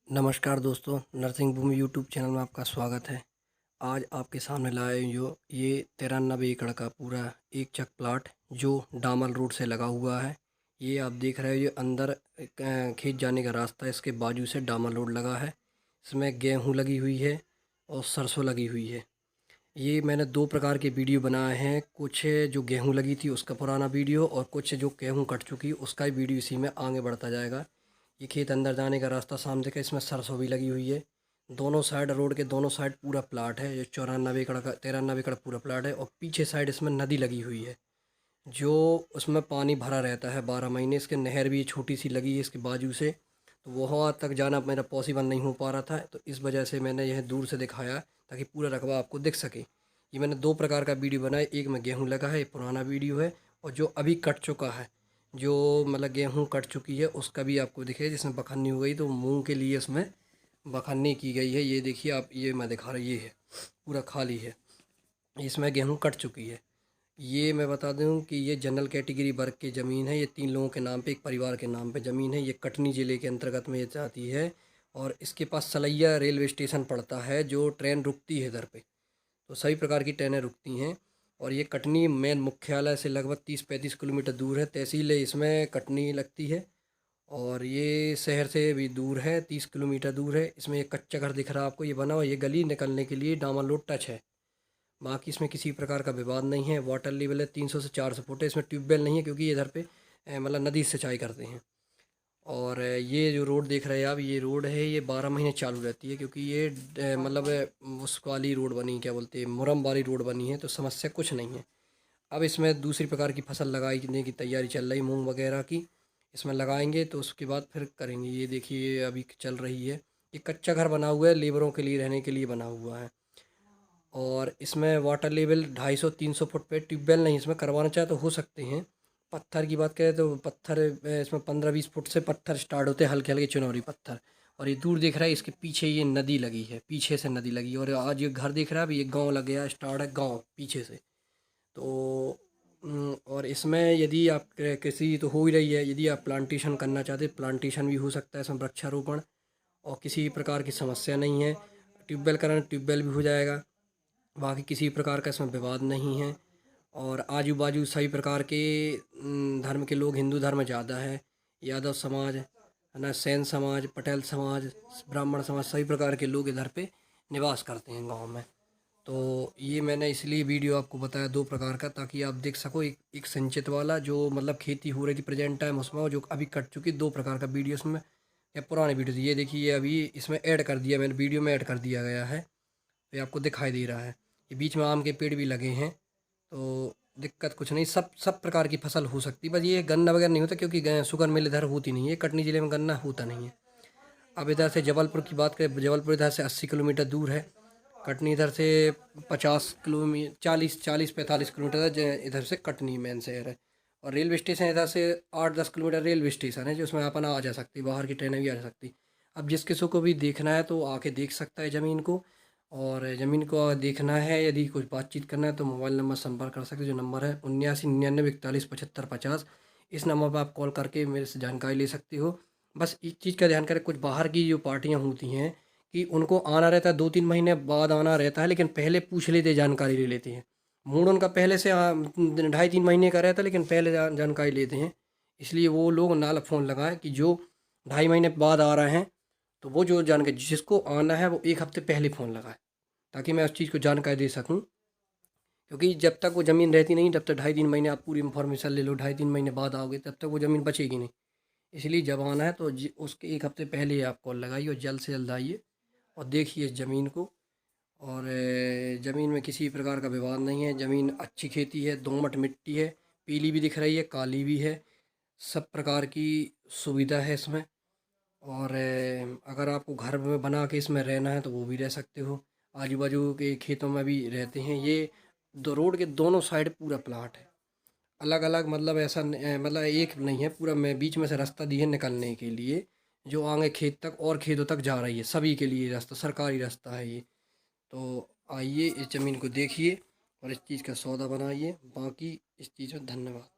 नमस्कार दोस्तों, नर्सिंग भूमि YouTube channel में आपका स्वागत है। आज आपके सामने लाए जो ये 93 एकड़ का पूरा एक चक प्लाट जो डामर रोड से लगा हुआ है। ये आप देख रहे हो, ये अंदर खेत जाने का रास्ता है, इसके बाजू से डामर रोड लगा है। इसमें गेहूं लगी हुई है और सरसों लगी हुई है। ये मैंने दो प्रकार के वीडियो बनाए हैं, कुछ जो गेहूं लगी थी उसका पुराना वीडियो और कुछ जो गेहूं कट चुकी उसका ही वीडियो इसी में आगे बढ़ता जाएगा। ये खेत अंदर जाने का रास्ता सामने का, इसमें सरसों भी लगी हुई है। दोनों साइड रोड के दोनों साइड पूरा प्लाट है। ये 94 एकड़ का 93 एकड़ पूरा प्लाट है और पीछे साइड इसमें नदी लगी हुई है जो उसमें पानी भरा रहता है 12 महीने। इसके नहर भी छोटी सी लगी है इसके बाजू से, तो वहाँ तक जाना मेरा पॉसिबल नहीं हो पा रहा था, तो इस वजह से मैंने यह दूर से दिखाया ताकि पूरा रकबा आपको दिख सके। ये मैंने दो प्रकार का वीडियो बनाया, एक में गेहूँ लगा है, ये पुराना वीडियो है, और जो अभी कट चुका है, जो मतलब गेहूँ कट चुकी है उसका भी आपको दिखे, जिसमें बखन्नी हो गई तो मूंग के लिए उसमें बखन्नी की गई है। ये देखिए आप, ये मैं दिखा रहा, ये है पूरा खाली है, इसमें गेहूँ कट चुकी है। ये मैं बता दूं कि ये जनरल कैटेगरी वर्ग की ज़मीन है। ये 3 लोगों के नाम पे, एक परिवार के नाम पे ज़मीन है। ये कटनी ज़िले के अंतर्गत में ये आती है और इसके पास सलैया रेलवे स्टेशन पड़ता है जो ट्रेन रुकती है इधर पे, तो सभी प्रकार की ट्रेनें रुकती हैं। और ये कटनी मेन मुख्यालय से लगभग 30-35 किलोमीटर दूर है। तहसील है इसमें कटनी लगती है और ये शहर से भी दूर है, 30 किलोमीटर दूर है। इसमें एक कच्चा घर दिख रहा है आपको, ये बना हुआ, ये गली निकलने के लिए डामर रोड टच है। बाकी इसमें किसी प्रकार का विवाद नहीं है। वाटर लेवल है 300 से 400 फुट है। इसमें ट्यूबवेल नहीं है क्योंकि इधर पे मतलब नदी से सिंचाई करते हैं। और ये जो रोड देख रहे हैं आप, ये रोड है, ये 12 महीने चालू रहती है क्योंकि ये मतलब उस वाली रोड बनी, क्या बोलते हैं, मुरम वाली रोड बनी है, तो समस्या कुछ नहीं है। अब इसमें दूसरी प्रकार की फसल लगाने की तैयारी चल रही, मूंग वगैरह की इसमें लगाएंगे, तो उसके बाद फिर करेंगे। ये देखिए अभी चल रही है। ये कच्चा घर बना हुआ है, लेबरों के लिए रहने के लिए बना हुआ है। और इसमें वाटर लेवल 250-300 फुट पे, ट्यूबवेल नहीं इसमें करवाना चाहे तो हो सकते हैं। पत्थर की बात करें तो पत्थर इसमें 15-20 फुट से पत्थर स्टार्ट होते हैं, हल्के हल्के चुनौरी पत्थर। और ये दूर देख रहा है, इसके पीछे ये नदी लगी है, पीछे से नदी लगी है। और आज ये घर देख रहा है, अभी ये गांव लग गया, स्टार्ट है गांव पीछे से। तो और इसमें यदि आप किसी तो हो ही रही है, यदि आप प्लांटेशन करना चाहते हैं प्लांटेशन भी हो सकता है इसमें, वृक्षारोपण, और किसी प्रकार की समस्या नहीं है। ट्यूबवेल कराना ट्यूबवेल भी हो जाएगा, बाकी किसी प्रकार का इसमें विवाद नहीं है। और आजू बाजू सभी प्रकार के धर्म के लोग, हिंदू धर्म ज़्यादा है, यादव समाज है ना, सेन समाज, पटेल समाज, ब्राह्मण समाज, सभी प्रकार के लोग इधर पे निवास करते हैं गांव में। तो ये मैंने इसलिए वीडियो आपको बताया दो प्रकार का, ताकि आप देख सको। एक संचित वाला जो मतलब खेती हो रही थी प्रेजेंट टाइम उसमें, और जो अभी कट चुकी, दो प्रकार का वीडियो इसमें, या पुरानी वीडियो थी। ये देखिए, ये अभी इसमें ऐड कर दिया मैंने, वीडियो में ऐड कर दिया गया है, ये आपको दिखाई दे रहा है। ये बीच में आम के पेड़ भी लगे हैं, तो दिक्कत कुछ नहीं, सब सब प्रकार की फसल हो सकती है। बस ये गन्ना वगैरह नहीं होता क्योंकि शुगर मिल इधर होती नहीं है, कटनी ज़िले में गन्ना होता नहीं है। अब इधर से जबलपुर की बात करें, जबलपुर इधर से 80 किलोमीटर दूर है, कटनी इधर से 50 किलोमीटर, 40-45 किलोमीटर है इधर से कटनी मेन शहर है। और रेलवे स्टेशन इधर से 8-10 किलोमीटर रेलवे स्टेशन है, जो उसमें अपन आ जा सकती, बाहर की ट्रेनें भी आ जा सकती। अब जिस किसी को भी देखना है तो आके देख सकता है ज़मीन को। और ज़मीन को अगर देखना है, यदि कुछ बातचीत करना है तो मोबाइल नंबर संपर्क कर सकते हैं, जो नंबर है 79 99 41 50। इस नंबर पर आप कॉल करके मेरे से जानकारी ले सकते हो। बस एक चीज़ का ध्यान करें, कुछ बाहर की जो पार्टियां होती हैं कि उनको आना रहता है 2-3 महीने बाद आना रहता है, लेकिन पहले पूछ लेते, जानकारी ले लेते हैं। मूड उनका पहले से 2.5-3 महीने का रहता है, लेकिन पहले जानकारी लेते हैं। इसलिए वो लोग नाल फ़ोन लगाएं कि जो 2.5 महीने बाद आ रहे हैं, तो वो जो जानकारी जिसको आना है वो 1 हफ्ते पहले फ़ोन लगाए, ताकि मैं उस चीज़ को जानकारी दे सकूँ। क्योंकि जब तक वो ज़मीन रहती नहीं, तब तक 2.5-3 महीने आप पूरी इन्फॉर्मेशन ले लो, 2.5-3 महीने बाद आओगे तब तक वो ज़मीन बचेगी नहीं। इसलिए जब आना है तो उसके 1 हफ्ते पहले ही आप कॉल लगाइए और जल्द से जल्द आइए और देखिए ज़मीन को। और ज़मीन में किसी प्रकार का विवाद नहीं है, ज़मीन अच्छी खेती है, दोमट मिट्टी है, पीली भी दिख रही है, काली भी है, सब प्रकार की सुविधा है इसमें। और अगर आपको घर में बना के इसमें रहना है तो वो भी रह सकते हो, आजू बाजू के खेतों में भी रहते हैं। ये दो रोड के दोनों साइड पूरा प्लाट है, अलग अलग, मतलब ऐसा मतलब एक नहीं है पूरा, मैं बीच में से रास्ता दिए निकलने के लिए, जो आगे खेत तक और खेतों तक जा रही है, सभी के लिए रास्ता, सरकारी रास्ता है ये। तो आइए इस ज़मीन को देखिए और इस चीज़ का सौदा बनाइए। बाकी इस चीज़ में धन्यवाद।